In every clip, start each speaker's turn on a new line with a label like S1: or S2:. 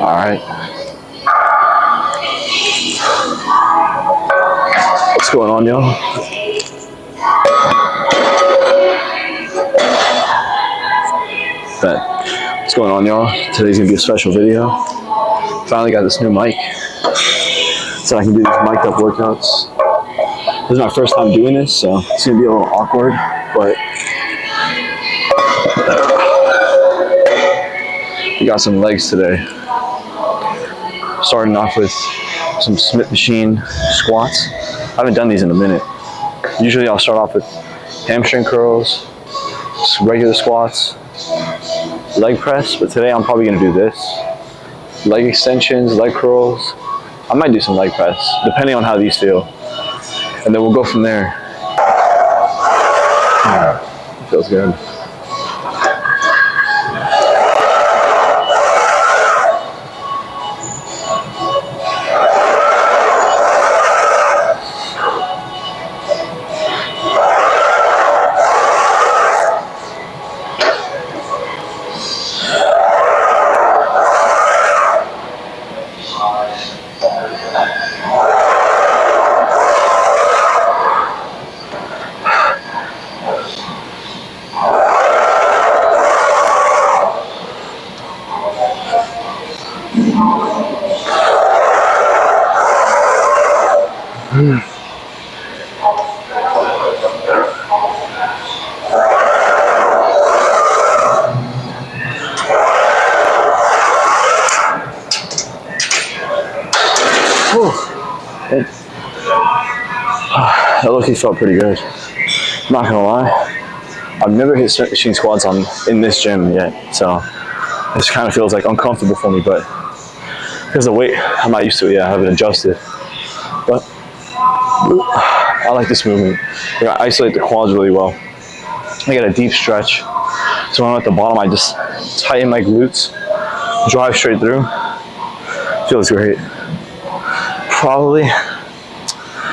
S1: All right. What's going on, y'all? What's going on, y'all? Today's gonna be a special video. Finally got this new mic, so I can do these mic'd up workouts. This is my first time doing this, so it's gonna be a little awkward, but we got some legs today. Starting off with some Smith machine squats. I haven't done these in a minute. Usually I'll start off with hamstring curls, regular squats, leg press, but today I'm probably gonna do this. Leg extensions, leg curls. I might do some leg press, depending on how these feel. And then we'll go from there. Feels good. That look felt pretty good. I'm not gonna lie. I've never hit Smith machine squats in this gym yet, so this kind of feels like uncomfortable for me, but because of the weight, I'm not used to it yet. I haven't adjusted. But I like this movement. I isolate the quads really well. I get a deep stretch. So when I'm at the bottom, I just tighten my glutes, drive straight through. Feels great. Probably,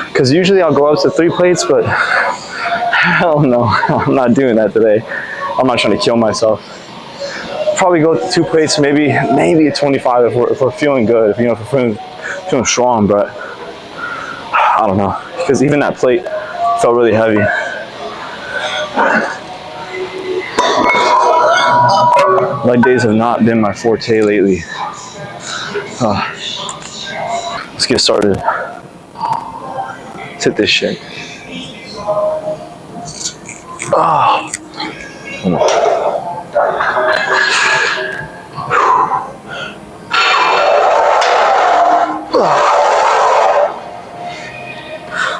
S1: because usually I'll go up to 3 plates, but hell no, I'm not doing that today. I'm not trying to kill myself. Probably go to 2 plates, maybe a 25 if we're feeling good, if we're feeling strong, but I don't know, because even that plate felt really heavy. Leg days have not been my forte lately. Let's get started. Let's hit this shit. Oh.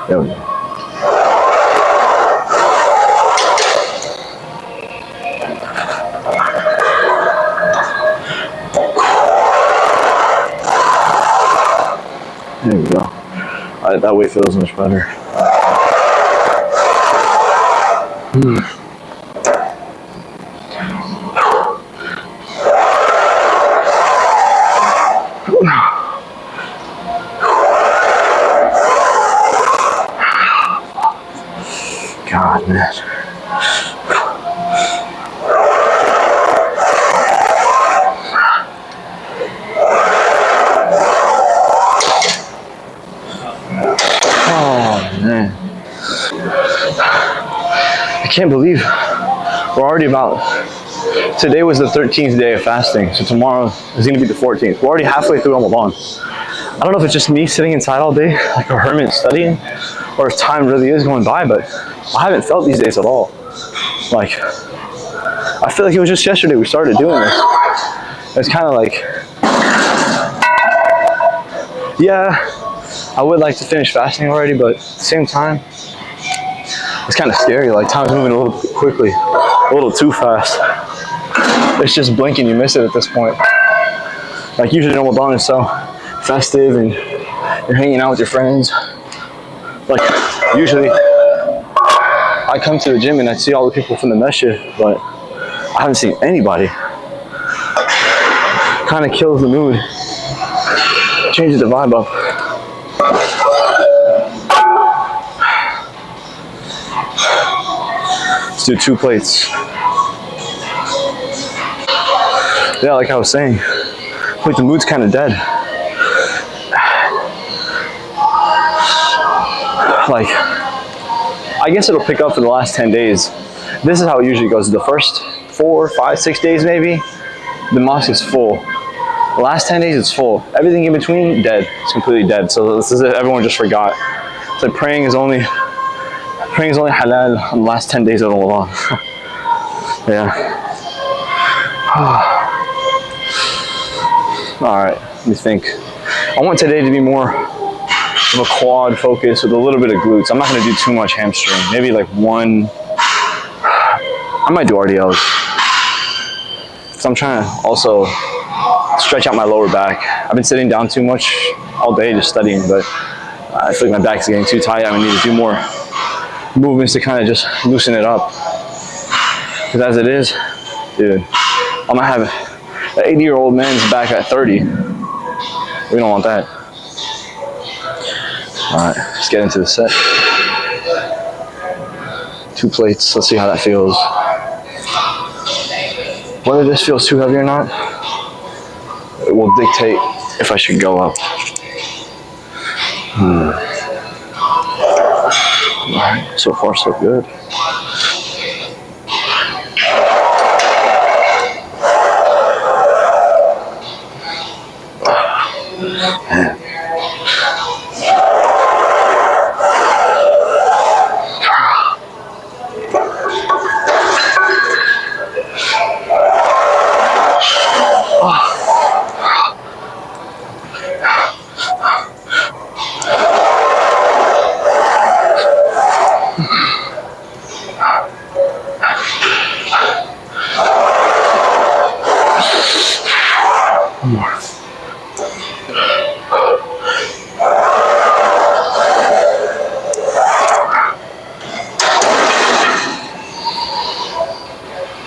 S1: There we go. There we go. That weight feels much better. God, man. Man, I can't believe we're already today was the 13th day of fasting, so tomorrow is going to be the 14th. We're already halfway through Ramadan. I don't know if it's just me sitting inside all day like a hermit studying, or if time really is going by, but I haven't felt these days at all. Like, I feel like it was just yesterday we started doing this. It's kind of like, yeah, I would like to finish fasting already, but at the same time, it's kind of scary. Like, time's moving a little quickly, a little too fast. It's just blinking, you miss it at this point. Like, usually Ramadan is so festive and you're hanging out with your friends. Like, usually I come to the gym and I see all the people from the masjid, but I haven't seen anybody. Kind of kills the mood, changes the vibe up. Let's do 2 plates. Yeah, like I was saying, Like the mood's kind of dead. Like, I guess it'll pick up for the last 10 days. This is how it usually goes. The first 4, 5, 6 days maybe, the mosque is full. The last 10 days it's full. Everything in between, dead. It's completely dead. So this is it. Everyone just forgot. It's like praying is only halal on the last 10 days of Ramadan. Yeah. All right, let me think. I want today to be more of a quad focus with a little bit of glutes. I'm not gonna do too much hamstring. Maybe like one. I might do RDLs. So I'm trying to also stretch out my lower back. I've been sitting down too much all day just studying, but I feel like my back's getting too tight. I need to do more movements to kind of just loosen it up. Because as it is, dude, I'm gonna have an 80-year-old man's back at 30. We don't want that. All right, let's get into the set. 2 plates, let's see how that feels. Whether this feels too heavy or not, it will dictate if I should go up. All right, so far so good.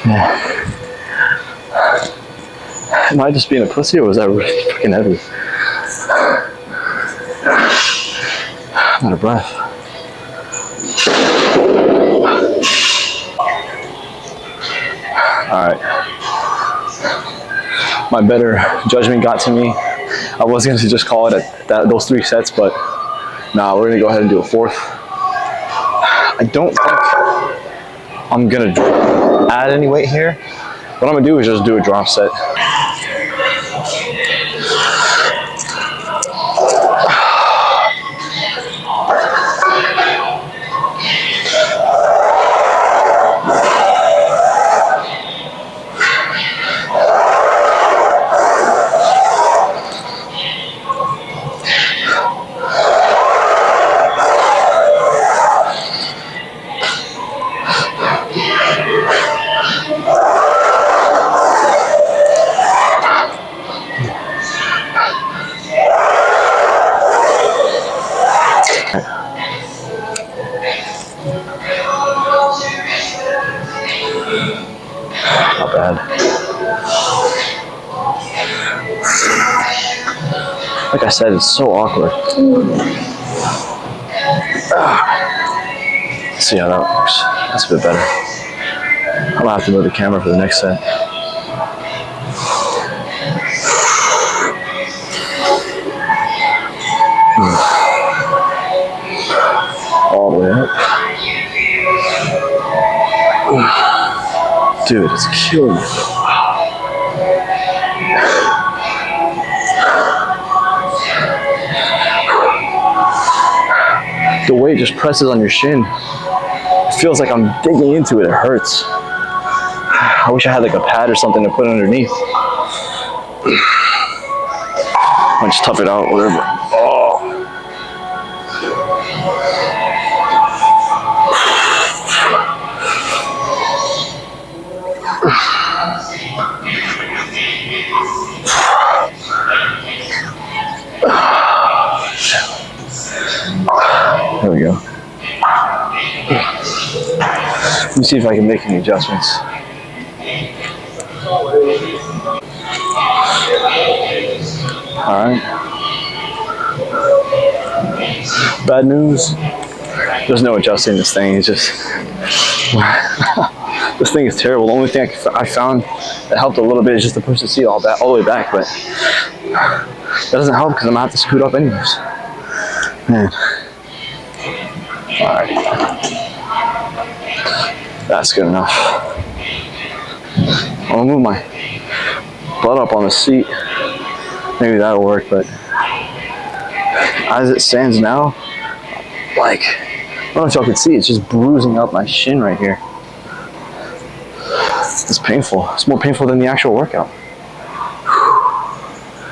S1: Man. Am I just being a pussy, or was that really fucking heavy? I'm out of breath. Alright. My better judgment got to me. I was going to just call it those 3 sets, but nah, we're going to go ahead and do a 4th. I don't think I'm going to add any weight here. What I'm going to do is just do a drop set. Not bad. Like I said, it's so awkward. Let's see how that works. That's a bit better. I'm gonna have to move the camera for the next set. All the way up. Dude, it's killing me. The weight just presses on your shin. It feels like I'm digging into it. It hurts. I wish I had like a pad or something to put underneath. I'll just tough it out, whatever. Oh. There we go. Let me see if I can make any adjustments. Alright. Bad news. There's no adjusting this thing. It's just This thing is terrible. The only thing I found that helped a little bit is just to push the seat all the way back, but that doesn't help because I'm gonna have to scoot up anyways. Man. Alright. That's good enough. I'll move my butt up on the seat. Maybe that'll work, but as it stands now, like, I don't know if y'all can see, it's just bruising up my shin right here. It's painful. It's more painful than the actual workout.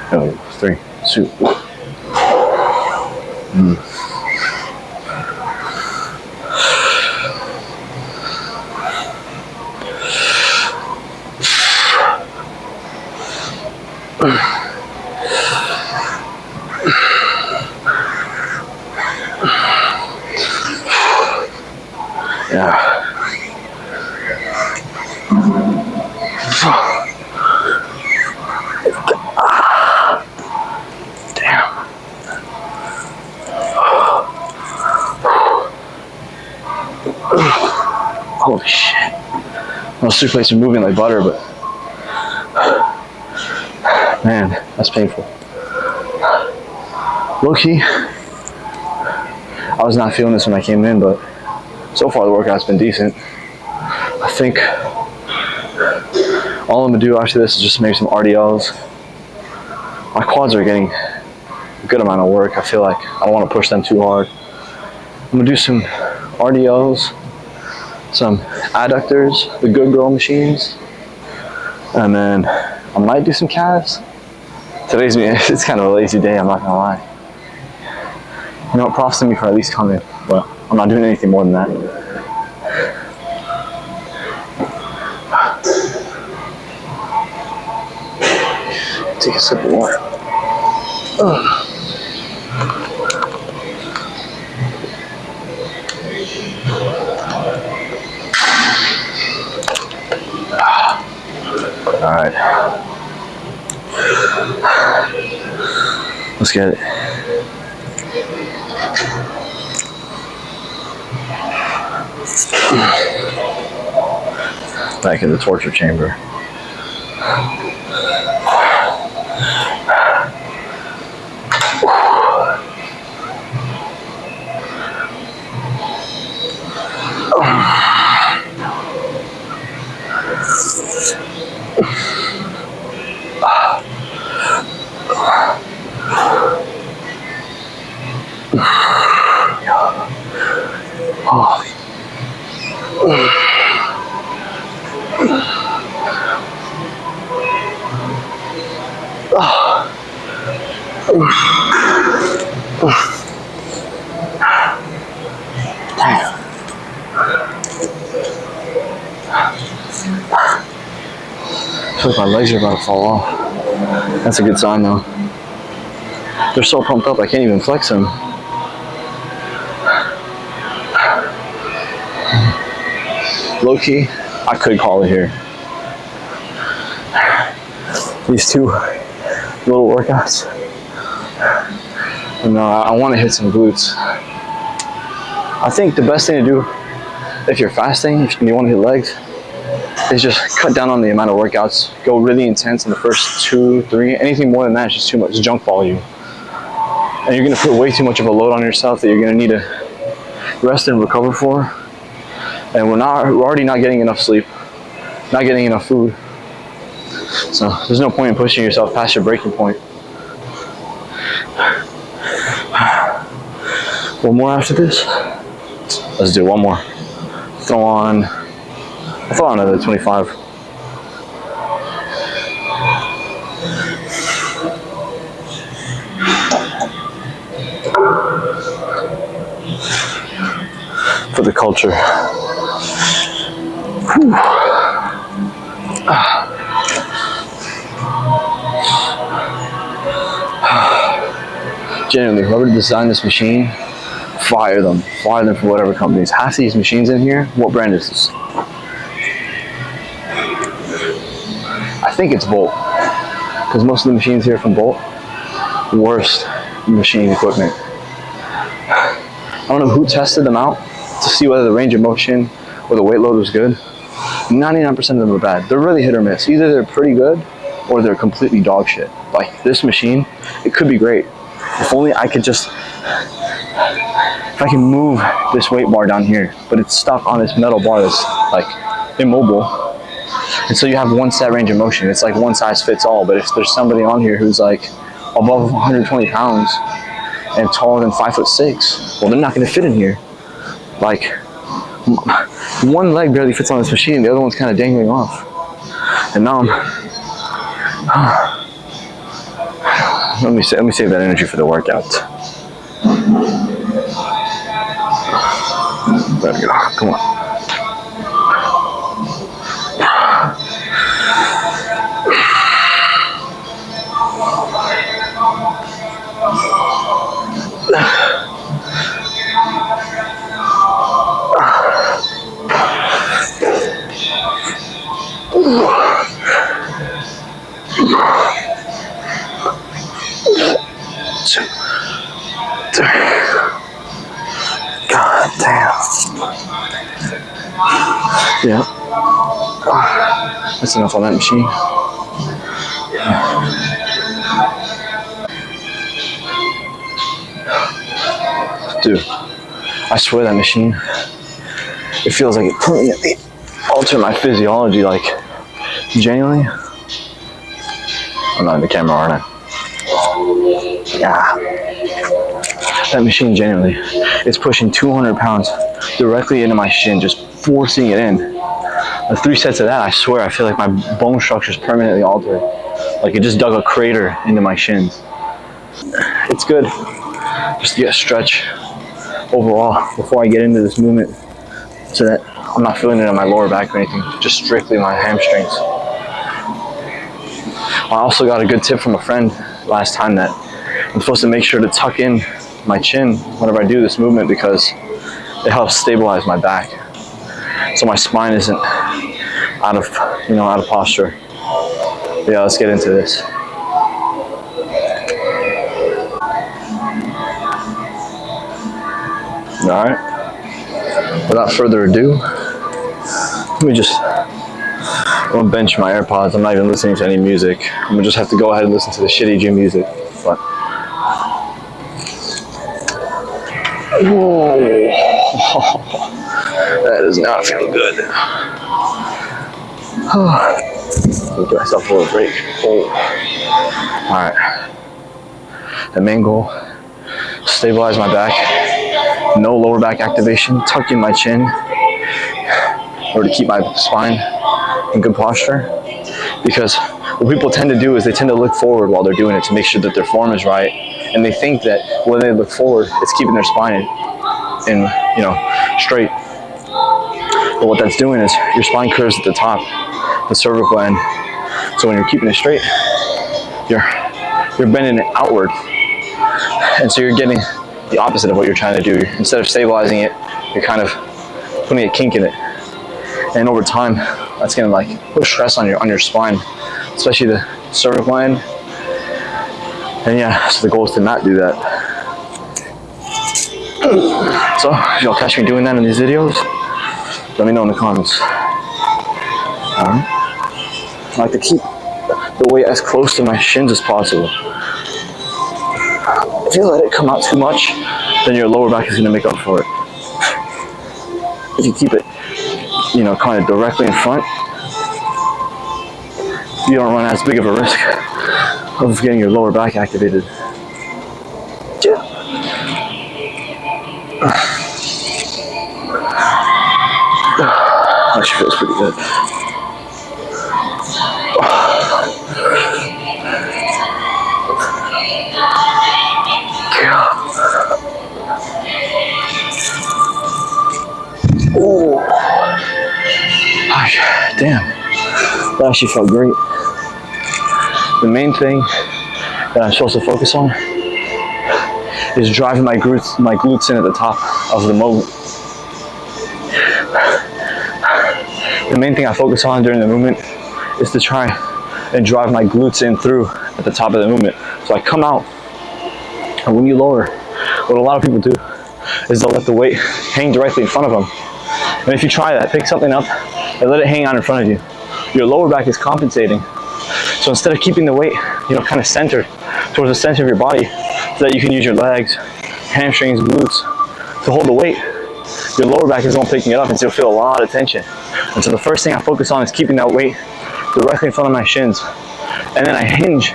S1: Oh, 3, 2, 1. Yeah. Damn. Holy shit. Those 2 plates are moving like butter, but man, that's painful. Low key, I was not feeling this when I came in, but so far the workout's been decent. I think all I'm gonna do after this is just make some RDLs. My quads are getting a good amount of work. I feel like I don't want to push them too hard. I'm gonna do some RDLs, some adductors, the Good Girl machines, and then I might do some calves. It's kind of a lazy day, I'm not gonna lie. You know what, props to me for at least coming, but I'm not doing anything more than that. Take a sip of water. All right, let's get it. Back in the torture chamber. I feel like my legs are about to fall off. That's a good sign though. They're so pumped up I can't even flex them. Low key, I could call it here. These 2 little workouts. No, I want to hit some glutes. I think the best thing to do if you're fasting and you want to hit legs is just cut down on the amount of workouts. Go really intense in the first 2, 3. Anything more than that is just too much junk volume. And you're going to put way too much of a load on yourself that you're going to need to rest and recover for. And we're already not getting enough sleep, not getting enough food. So there's no point in pushing yourself past your breaking point. One more after this. Let's do one more. Throw on another 25. For the culture. Whew. Genuinely, whoever designed this machine, fire them for whatever companies. Half these machines in here, what brand is this? I think it's Volt, because most of the machines here from Volt, worst machine equipment. I don't know who tested them out to see whether the range of motion or the weight load was good, 99% of them are bad. They're really hit or miss. Either they're pretty good or they're completely dog shit. Like this machine, it could be great. If only I could just, if I can move this weight bar down here, but it's stuck on this metal bar that's like immobile. And so you have one set range of motion. It's like one size fits all. But if there's somebody on here who's like above 120 pounds and taller than 5'6", well, they're not gonna fit in here. Like, one leg barely fits on this machine, the other one's kind of dangling off. And now let me save that energy for the workout. Better get off. Come on. God damn. Yeah. That's enough on that machine. Dude, I swear that machine, it feels like it permanently altered my physiology, like, genuinely. I'm not in the camera, aren't I? Yeah. That machine, genuinely, it's pushing 200 pounds directly into my shin, just forcing it in. The 3 sets of that, I swear, I feel like my bone structure is permanently altered. Like it just dug a crater into my shins. It's good just to get a stretch overall before I get into this movement, so that I'm not feeling it on my lower back or anything, just strictly my hamstrings. I also got a good tip from a friend last time that I'm supposed to make sure to tuck in my chin whenever I do this movement because it helps stabilize my back, so my spine isn't out of posture. Yeah, let's get into this. All right. Without further ado, let me just. I'm gonna bench my AirPods. I'm not even listening to any music. I'm gonna just have to go ahead and listen to the shitty gym music. But whoa, that does not feel good. I'll give myself a little break. Oh. All right. The main goal: stabilize my back. No lower back activation. Tuck in my chin in order to keep my spine in good posture. Because what people tend to do is they tend to look forward while they're doing it to make sure that their form is right, and they think that when they look forward, it's keeping their spine in straight. But what that's doing is your spine curves at the top, the cervical end. So when you're keeping it straight, you're bending it outward, and so you're getting the opposite of what you're trying to do. Instead of stabilizing it, you're kind of putting a kink in it, and over time, that's gonna like put stress on your spine, especially the cervical end. And yeah, so the goal is to not do that. So if y'all catch me doing that in these videos, let me know in the comments. Alright. I like to keep the weight as close to my shins as possible. If you let it come out too much, then your lower back is going to make up for it. If you keep it, kind of directly in front, you don't run as big of a risk of getting your lower back activated. Yeah. Actually feels pretty good. Oh, damn, that actually felt great. The main thing that I'm supposed to focus on is driving my glutes in at the top of the movement. The main thing I focus on during the movement is to try and drive my glutes in through at the top of the movement. So I come out, and when you lower, what a lot of people do is they'll let the weight hang directly in front of them. And if you try that, pick something up and let it hang out in front of you. Your lower back is compensating. So instead of keeping the weight, kind of centered towards the center of your body, so that you can use your legs, hamstrings, glutes to hold the weight, your lower back is the one picking it up, and so you'll feel a lot of tension. And so the first thing I focus on is keeping that weight directly in front of my shins. And then I hinge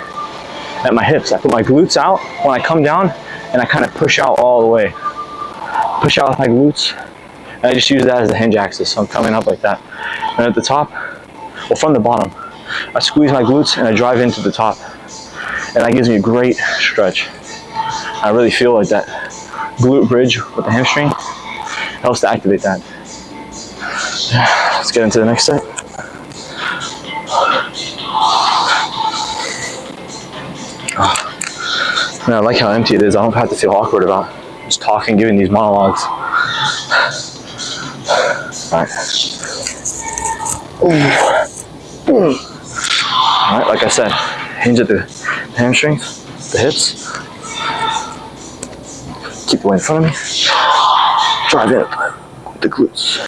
S1: at my hips. I put my glutes out when I come down, and I kind of push out all the way. Push out with my glutes, and I just use that as the hinge axis. So I'm coming up like that. And at the top, well, from the bottom, I squeeze my glutes and I drive into the top. And that gives me a great stretch. I really feel like that glute bridge with the hamstring helps to activate that. Let's get into the next set. Man, I like how empty it is. I don't have to feel awkward about just talking, giving these monologues. Alright. Alright, like I said, hinge at the hamstrings, the hips. Keep the weight in front of me. Drive it up with the glutes.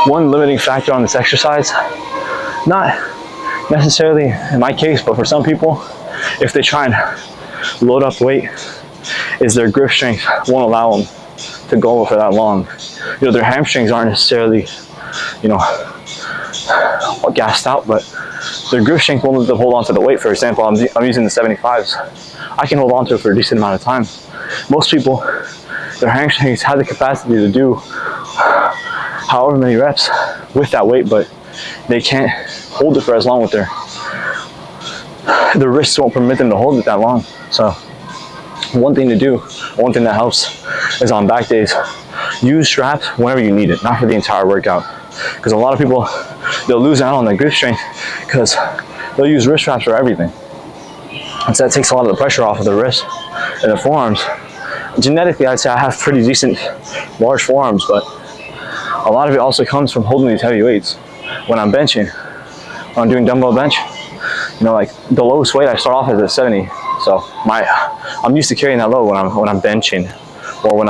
S1: One limiting factor on this exercise, not necessarily in my case, but for some people, if they try and load up weight, is their grip strength won't allow them to go for that long. Their hamstrings aren't necessarily, gassed out, but their grip strength won't let them hold on to the weight. For example, I'm using the 75s. I can hold on to it for a decent amount of time. Most people, their hamstrings have the capacity to do however many reps with that weight, but they can't hold it for as long with their wrists won't permit them to hold it that long. So one thing to do, one thing that helps is on back days, use straps whenever you need it, not for the entire workout. Because a lot of people, they'll lose out on their grip strength because they'll use wrist straps for everything. And so that takes a lot of the pressure off of the wrists and the forearms. Genetically, I'd say I have pretty decent large forearms, but a lot of it also comes from holding these heavy weights. When I'm benching, when I'm doing dumbbell bench, like the lowest weight I start off at 70. So I'm used to carrying that load when I'm benching, or when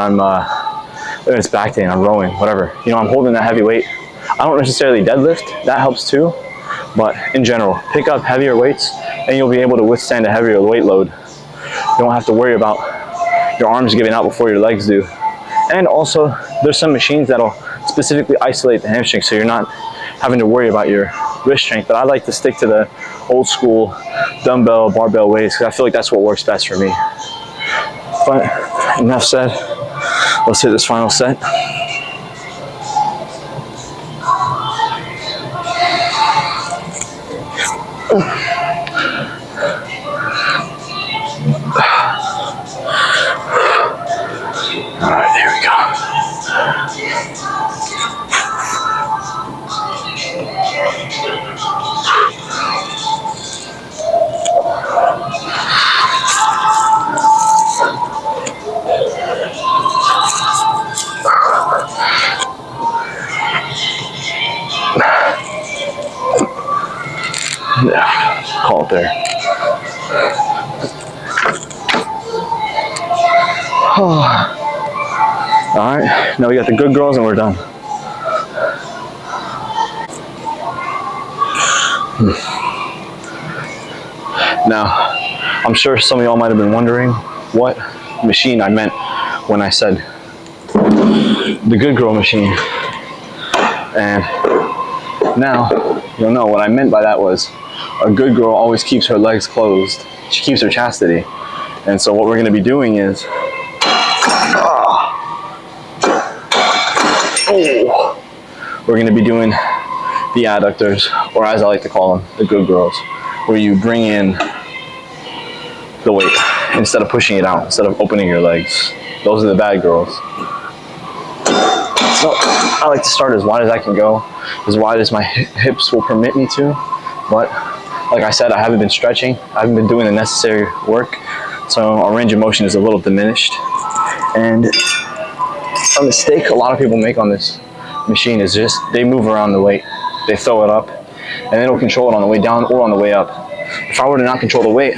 S1: it's back day and I'm rowing, whatever. I'm holding that heavy weight. I don't necessarily deadlift, that helps too, but in general, pick up heavier weights and you'll be able to withstand a heavier weight load. You don't have to worry about your arms giving out before your legs do. And also, there's some machines that'll specifically isolate the hamstring, so you're not having to worry about your wrist strength. But I like to stick to the old school dumbbell, barbell weights, because I feel like that's what works best for me. But enough said, let's hit this final set. All right, here we go. Yeah, call it there. All right, now we got the good girls and we're done. Now, I'm sure some of y'all might have been wondering what machine I meant when I said the good girl machine. And now you'll know what I meant by that was a good girl always keeps her legs closed. She keeps her chastity. And so what we're going to be doing is we're going to be doing the adductors, or as I like to call them, the good girls, where you bring in the weight instead of pushing it out, instead of opening your legs. Those are the bad girls. So I like to start as wide as I can go, as wide as my hips will permit me to. But like I said, I haven't been stretching. I haven't been doing the necessary work. So our range of motion is a little diminished. And a mistake a lot of people make on this machine is just they move around the weight. They throw it up and they don't control it on the way down or on the way up. If I were to not control the weight,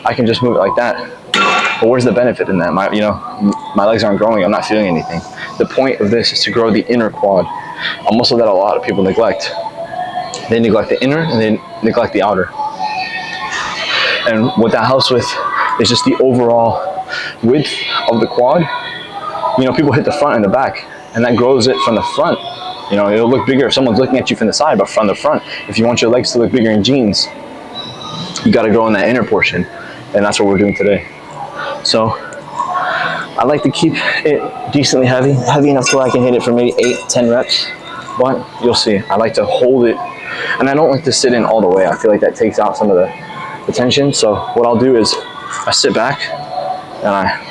S1: I can just move it like that. But where's the benefit in that? My legs aren't growing. I'm not feeling anything. The point of this is to grow the inner quad, a muscle that a lot of people neglect. They neglect the inner and they neglect the outer. And what that helps with is just the overall width of the quad. People hit the front and the back, and that grows it from the front. It'll look bigger if someone's looking at you from the side, but from the front, if you want your legs to look bigger in jeans, you got to grow in that inner portion, and that's what we're doing today. So I like to keep it decently heavy enough so I can hit it for maybe 8-10 reps, but you'll see, I like to hold it, and I don't like to sit in all the way. I feel like that takes out some of the tension. So what I'll do is I sit back and I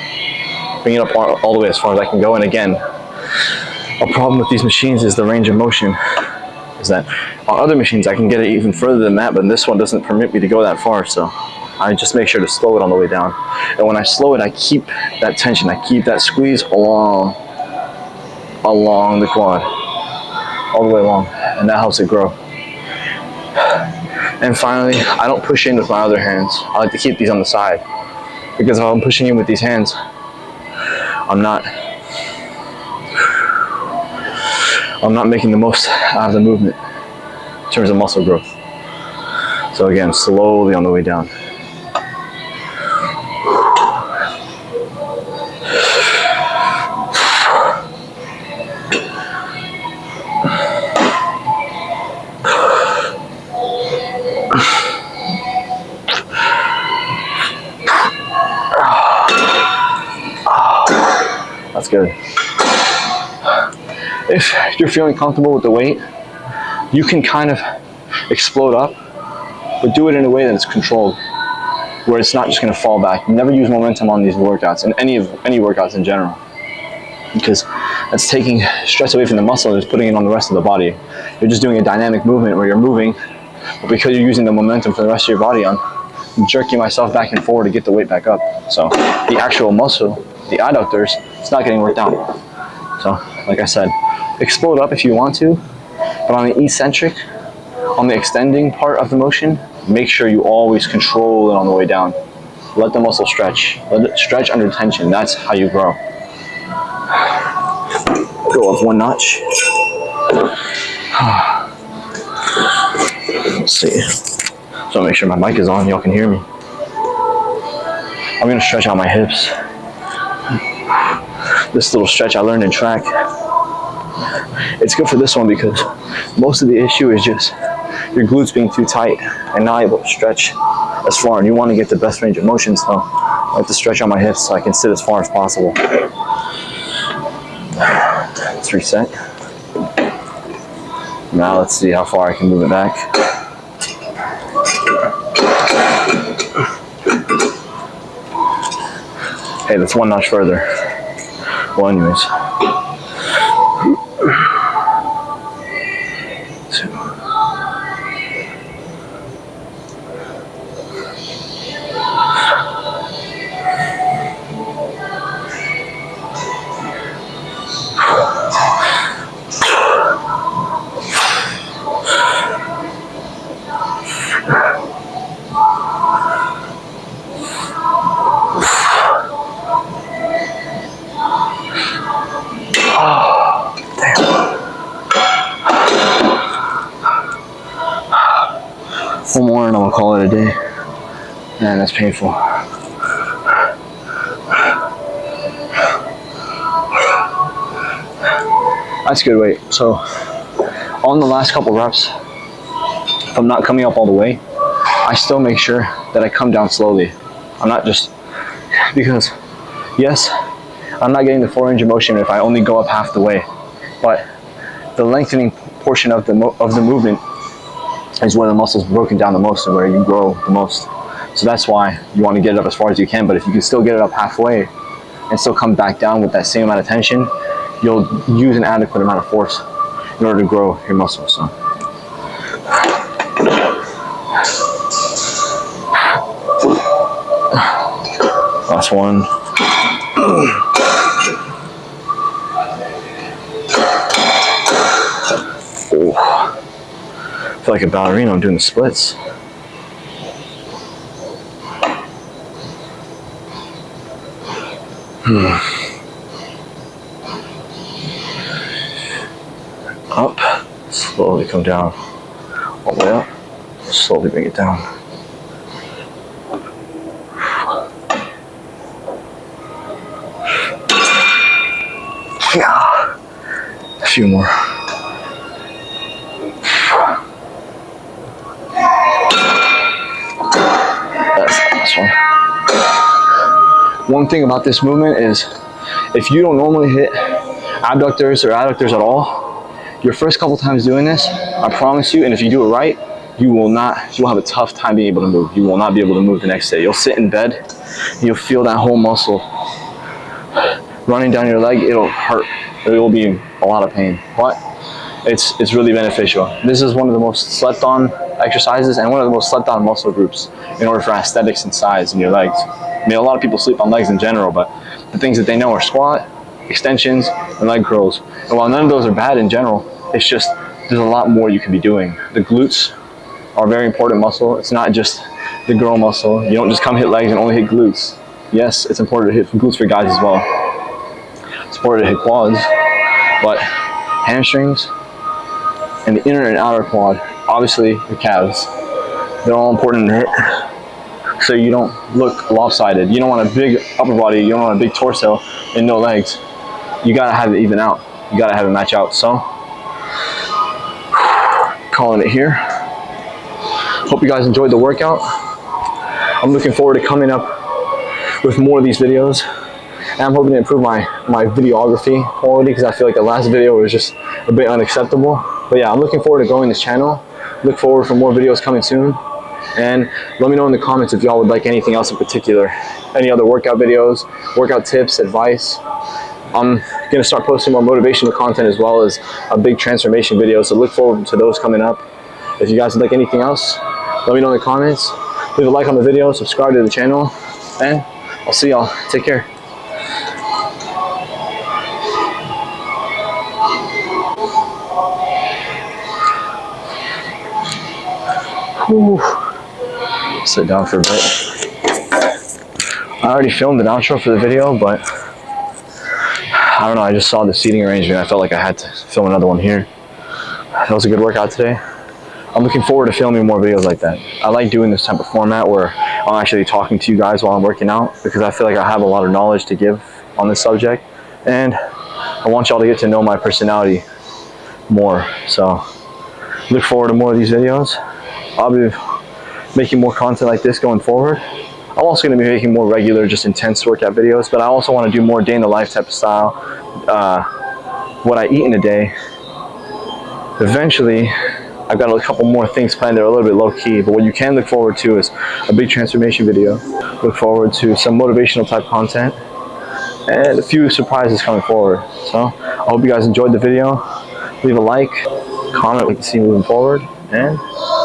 S1: bring it up all the way as far as I can go. And again, a problem with these machines is the range of motion. Is that on other machines I can get it even further than that, but this one doesn't permit me to go that far. So I just make sure to slow it on the way down. And when I slow it, I keep that tension, I keep that squeeze along the quad, all the way along, and that helps it grow. And finally, I don't push in with my other hands. I like to keep these on the side, because if I'm pushing in with these hands, I'm not making the most out of the movement in terms of muscle growth. So again, slowly on the way down. That's good. If you're feeling comfortable with the weight, you can kind of explode up, but do it in a way that it's controlled, where it's not just going to fall back. Never use momentum on these workouts, and any workouts in general, because that's taking stress away from the muscle and just putting it on the rest of the body. You're just doing a dynamic movement where you're moving, but because you're using the momentum for the rest of your body, I'm jerking myself back and forward to get the weight back up. So the actual muscle, the adductors, it's not getting worked out. So like I said, explode up if you want to, but on the eccentric, on the extending part of the motion, make sure you always control it on the way down. Let the muscle stretch. Let it stretch under tension. That's how you grow. Go up one notch. Let's see. So make sure my mic is on, y'all can hear me. I'm gonna stretch out my hips. This little stretch I learned in track. It's good for this one because most of the issue is just your glutes being too tight and not able to stretch as far, and you want to get the best range of motion, so I like to stretch out my hips so I can sit as far as possible. Let's reset. Now let's see how far I can move it back. Hey, that's one notch further. Well, anyways. One more and I'm gonna call it a day. Man, that's painful. That's good weight. So on the last couple reps, if I'm not coming up all the way, I still make sure that I come down slowly. I'm not just, because yes, I'm not getting the full range of motion if I only go up half the way, but the lengthening portion of the movement is where the muscle's broken down the most and where you grow the most. So that's why you want to get it up as far as you can. But if you can still get it up halfway and still come back down with that same amount of tension, you'll use an adequate amount of force in order to grow your muscles. So last one. Oh, I feel like a ballerina. I'm doing the splits. Up, slowly come down, all the way up, slowly bring it down. Yeah, a few more. That's the last one. One thing about this movement is, if you don't normally hit abductors or adductors at all, your first couple times doing this, I promise you, and if you do it right, you'll have a tough time being able to move. You will not be able to move the next day. You'll sit in bed, and you'll feel that whole muscle running down your leg. It'll hurt. It will be a lot of pain, but it's really beneficial. This is one of the most slept on exercises and one of the most slept on muscle groups in order for aesthetics and size in your legs. I mean, a lot of people sleep on legs in general, but the things that they know are squat, extensions, and leg curls. And while none of those are bad in general, it's just there's a lot more you can be doing. The glutes are a very important muscle. It's not just the girl muscle. You don't just come hit legs and only hit glutes. Yes, it's important to hit glutes for guys as well. It's important to hit quads, but hamstrings and the inner and outer quad, obviously your calves, they're all important to hit so you don't look lopsided. You don't want a big upper body, you don't want a big torso and no legs. You gotta have it even out. You gotta have it match out. So, calling it here. Hope you guys enjoyed the workout. I'm looking forward to coming up with more of these videos. And I'm hoping to improve my videography quality, because I feel like the last video was just a bit unacceptable. But yeah, I'm looking forward to growing this channel. Look forward for more videos coming soon. And let me know in the comments if y'all would like anything else in particular. Any other workout videos, workout tips, advice. I'm going to start posting more motivational content as well as a big transformation video. So look forward to those coming up. If you guys would like anything else, let me know in the comments. Leave a like on the video, subscribe to the channel, and I'll see y'all. Take care. Whew. Sit down for a bit. I already filmed an outro for the video, but I don't know, I just saw the seating arrangement. I felt like I had to film another one here. That was a good workout today. I'm looking forward to filming more videos like that. I like doing this type of format where I'm actually talking to you guys while I'm working out, because I feel like I have a lot of knowledge to give on this subject, and I want y'all to get to know my personality more. So look forward to more of these videos. I'll be making more content like this going forward. I'm also going to be making more regular, just intense workout videos, but I also want to do more day in the life type of style, what I eat in a day. Eventually, I've got a couple more things planned that are a little bit low key, but what you can look forward to is a big transformation video. Look forward to some motivational type content and a few surprises coming forward. So I hope you guys enjoyed the video. Leave a like, comment what you see moving forward, and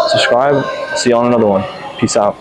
S1: subscribe. See you on another one. Peace out.